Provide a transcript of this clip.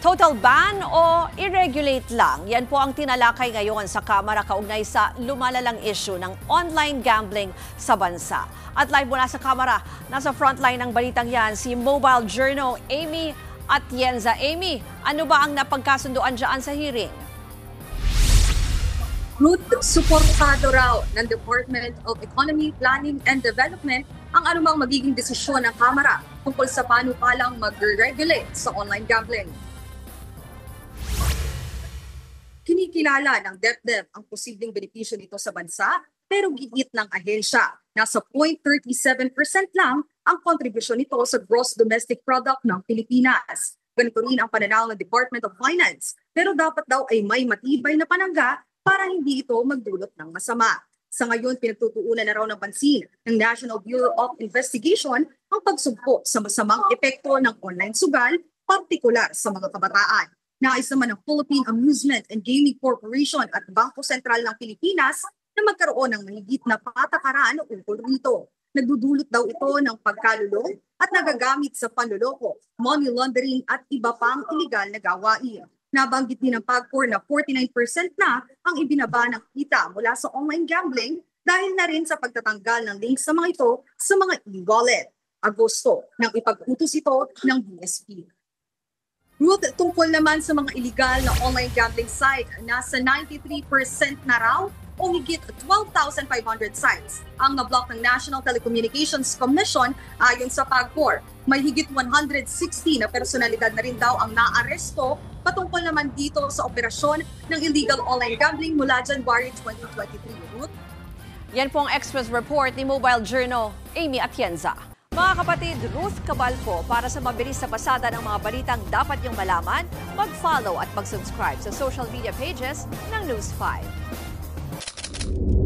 Total ban o i-regulate lang? Yan po ang tinalakay ngayon sa Kamara kaugnay sa lumalalang issue ng online gambling sa bansa. At live mula sa Kamara, nasa frontline ng balitang yan si Mobile Journal Amy Atienza. Amy, ano ba ang napagkasunduan dyan sa hearing? Ruth, suportado raw ng Department of Economy, Planning and Development ang anumang magiging desisyon ng Kamara tungkol sa panukalang mag-regulate sa online gambling. Kinikilala ng DepDep ang posibleng benepisyo nito sa bansa, pero giit ng ahensya. Nasa 0.37% lang ang kontribusyon nito sa gross domestic product ng Pilipinas. Ganito rin ang pananaw ng Department of Finance, pero dapat daw ay may matibay na panangga para hindi ito magdulot ng masama. Sa ngayon, pinagtutuunan na raw ng pansin ng National Bureau of Investigation ang pagsugpo sa masamang epekto ng online sugal, partikular sa mga kabataan. Nais naman ng Philippine Amusement and Gaming Corporation at Bangko Sentral ng Pilipinas na magkaroon ng mahigit na patakaran ukol rito. Nagdudulot daw ito ng pagkalulong at nagagamit sa panloloko, money laundering at iba pang iligal na gawain. Nabanggit din ng PAGCOR na 49% na ang ibinaba ng kita mula sa online gambling dahil na rin sa pagtatanggal ng links sa mga ito sa mga e-wallet. Agosto nang ipag-utos ito ng BSP. Ruth, tungkol naman sa mga illegal na online gambling site, nasa 93% na raw o higit 12,500 sites ang nablock ng National Telecommunications Commission ayon sa PAGCOR. May higit 160 na personalidad na rin daw ang naaresto patungkol naman dito sa operasyon ng illegal online gambling mula January 2023. Ruth? Yan po ang Express Report ni Mobile Journal Amy Atienza. Mga kapatid, Ruth Cabalco, para sa mabilis na pasada ng mga balitang dapat niyong malaman, mag-follow at mag-subscribe sa social media pages ng News 5.